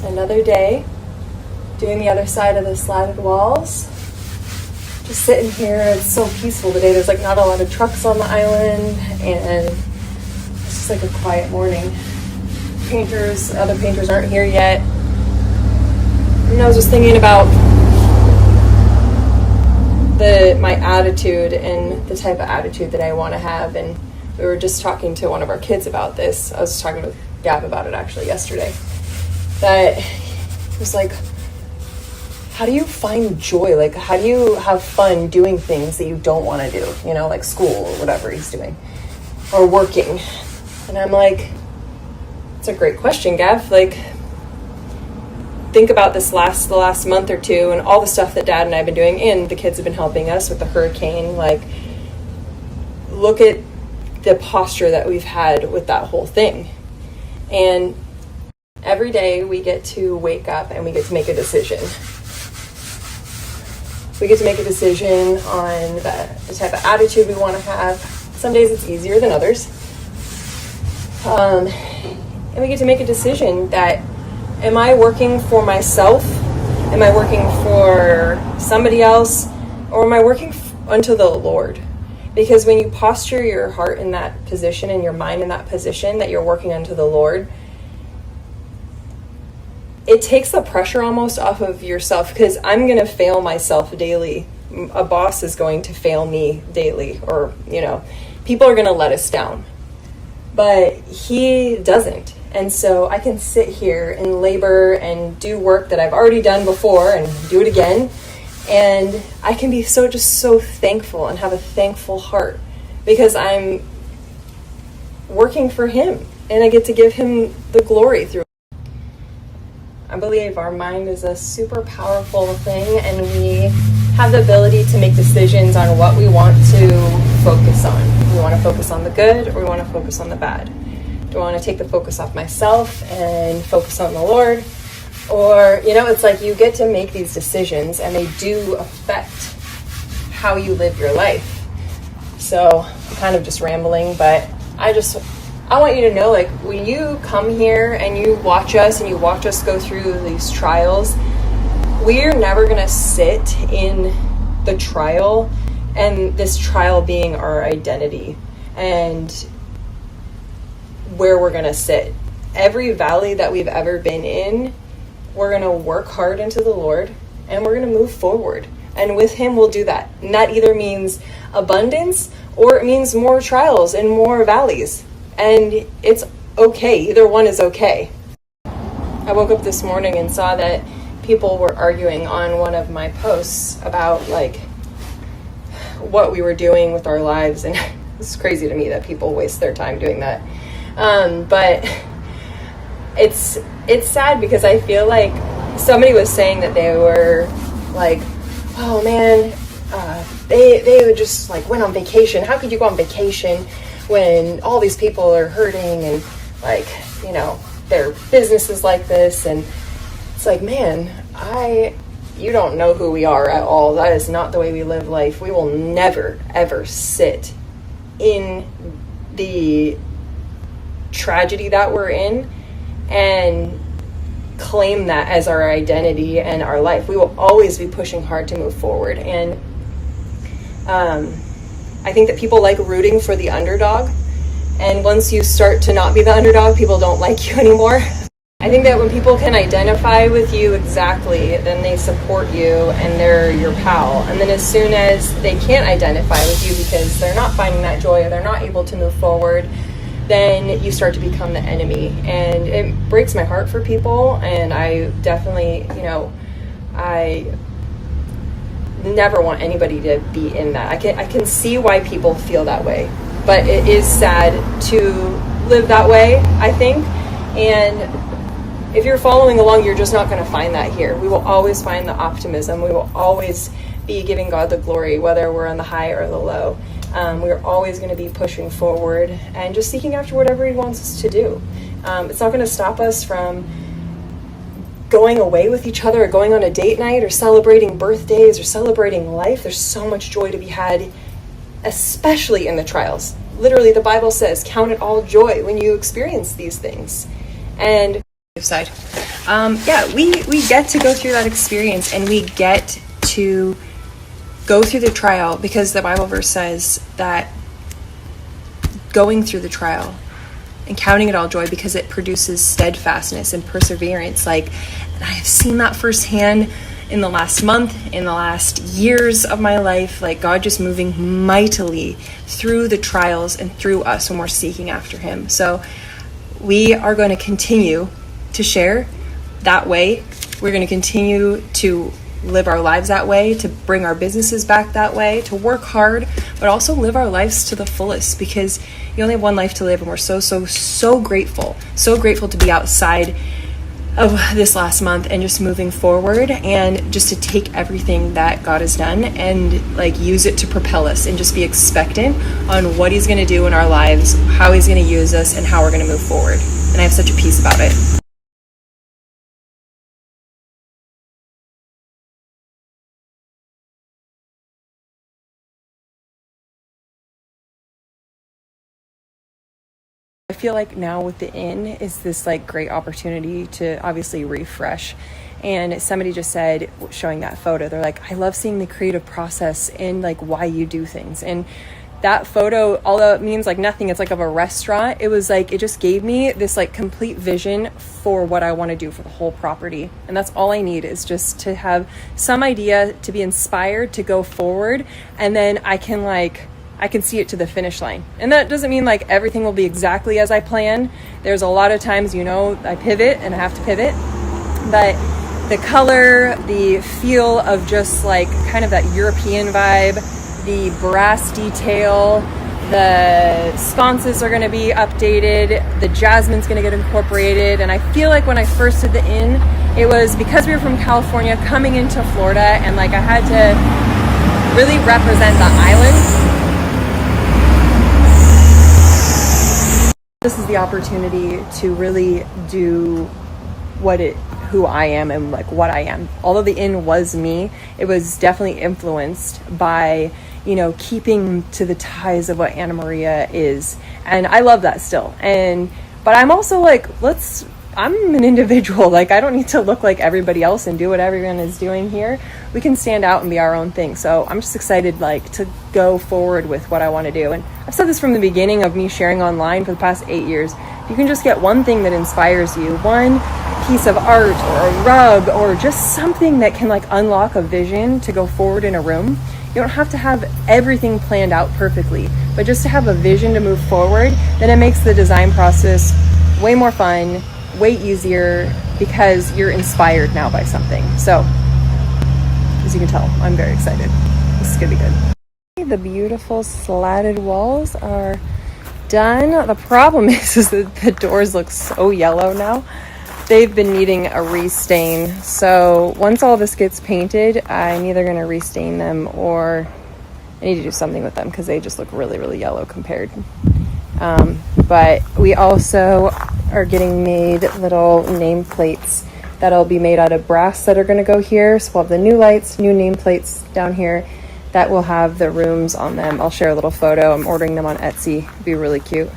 Another day, doing the other side of the slatted walls. Just sitting here, it's so peaceful today. There's like not a lot of trucks on the island, and it's just like a quiet morning. Other painters aren't here yet. And I was just thinking about my attitude and the type of attitude that I want to have, and we were just talking to one of our kids about this. I was talking with Gab about it actually yesterday. That it was like, how do you find joy? Like, how do you have fun doing things that you don't want to do? You know, like school or whatever he's doing, or working. And I'm like, it's a great question, Gav. Like, think about the last month or two and all the stuff that Dad and I have been doing, and the kids have been helping us with the hurricane. Like, look at the posture that we've had with that whole thing. And every day we get to wake up and we get to make a decision. We get to make a decision on the type of attitude we want to have. Some days it's easier than others. And we get to make a decision that, am I working for myself? Am I working for somebody else? Or am I working unto the Lord? Because when you posture your heart in that position and your mind in that position that you're working unto the Lord, it takes the pressure almost off of yourself, because I'm going to fail myself daily. A boss is going to fail me daily, or, people are going to let us down. But he doesn't. And so I can sit here and labor and do work that I've already done before and do it again. And I can be so thankful and have a thankful heart, because I'm working for him and I get to give him the glory through it. I believe our mind is a super powerful thing, and we have the ability to make decisions on what we want to focus on. We want to focus on the good, or we want to focus on the bad. Do I want to take the focus off myself and focus on the Lord? Or, it's like you get to make these decisions, and they do affect how you live your life. So I'm kind of just rambling, but I want you to know, like, when you come here and you watch us go through these trials, we're never going to sit in the trial, and this trial being our identity and where we're going to sit. Every valley that we've ever been in, we're going to work hard into the Lord, and we're going to move forward. And with him, we'll do that. And that either means abundance, or it means more trials and more valleys. And it's okay. Either one is okay. I woke up this morning and saw that people were arguing on one of my posts about, like, what we were doing with our lives. And it's crazy to me that people waste their time doing that. But it's sad, because I feel like somebody was saying that they were like, oh man, they would just like went on vacation. How could you go on vacation when all these people are hurting and, like, their business is like this? And it's like, man, you don't know who we are at all. That is not the way we live life. We will never, ever sit in the tragedy that we're in and claim that as our identity and our life. We will always be pushing hard to move forward. And I think that people like rooting for the underdog, and once you start to not be the underdog, people don't like you anymore. I think that when people can identify with you exactly, then they support you and they're your pal. And then as soon as they can't identify with you because they're not finding that joy or they're not able to move forward, then you start to become the enemy. And it breaks my heart for people, and I definitely, I never want anybody to be in that. I can see why people feel that way, but it is sad to live that way, I think. And if you're following along, you're just not going to find that here. We will always find the optimism. We will always be giving God the glory, whether we're on the high or the low. We're always going to be pushing forward and just seeking after whatever he wants us to do. It's not going to stop us from going away with each other, or going on a date night, or celebrating birthdays, or celebrating life. There's so much joy to be had, especially in the trials. Literally, the Bible says, count it all joy when you experience these things. And side. yeah, we get to go through that experience, and we get to go through the trial because the Bible verse says that going through the trial and counting it all joy because it produces steadfastness and perseverance. Like, and I have seen that firsthand in the last month, in the last years of my life, like God just moving mightily through the trials and through us when we're seeking after him. So we are going to continue to share that way. We're going to continue to live our lives that way, to bring our businesses back that way, to work hard, but also live our lives to the fullest, because you only have one life to live, and we're so grateful to be outside of this last month and just moving forward, and just to take everything that God has done and like use it to propel us, and just be expectant on what he's going to do in our lives, how he's going to use us, and how we're going to move forward. And I have such a peace about it. I feel like now with the inn is this like great opportunity to obviously refresh. And somebody just said, showing that photo, they're like, I love seeing the creative process and like why you do things. And that photo, although it means like nothing, it's like of a restaurant, it was like, it just gave me this like complete vision for what I want to do for the whole property. And that's all I need, is just to have some idea, to be inspired to go forward, and then I can see it to the finish line. And that doesn't mean like everything will be exactly as I plan. There's a lot of times, I pivot and I have to pivot, but the color, the feel of just like kind of that European vibe, the brass detail, the sconces are going to be updated, the jasmine's going to get incorporated. And I feel like when I first did the inn, it was because we were from California coming into Florida, and like I had to really represent the island. This is the opportunity to really do who I am and like what I am. Although the inn was me, it was definitely influenced by, keeping to the ties of what Anna Maria is. And I love that still. But I'm also like, I'm an individual. Like, I don't need to look like everybody else and do what everyone is doing here. We can stand out and be our own thing. So I'm just excited, to go forward with what I want to do. And I've said this from the beginning of me sharing online for the past 8 years. If you can just get one thing that inspires you, one piece of art or a rug or just something that can unlock a vision to go forward in a room. You don't have to have everything planned out perfectly, but just to have a vision to move forward, then it makes the design process way more fun, way easier, because you're inspired now by something. So, as you can tell, I'm very excited. This is gonna be good. The beautiful slatted walls are done. The problem is that the doors look so yellow now. They've been needing a restain. So once all this gets painted, I'm either gonna restain them or I need to do something with them because they just look really, really yellow compared. But we also are getting made little nameplates that'll be made out of brass that are going to go here. So we'll have the new lights, new nameplates down here that will have the rooms on them. I'll share a little photo. I'm ordering them on Etsy. It'll be really cute.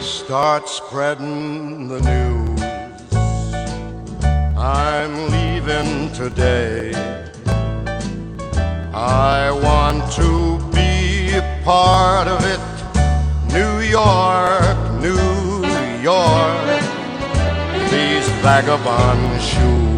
Start spreading the news. I'm leaving today. I want to be a part of it. New York, New York. These vagabond shoes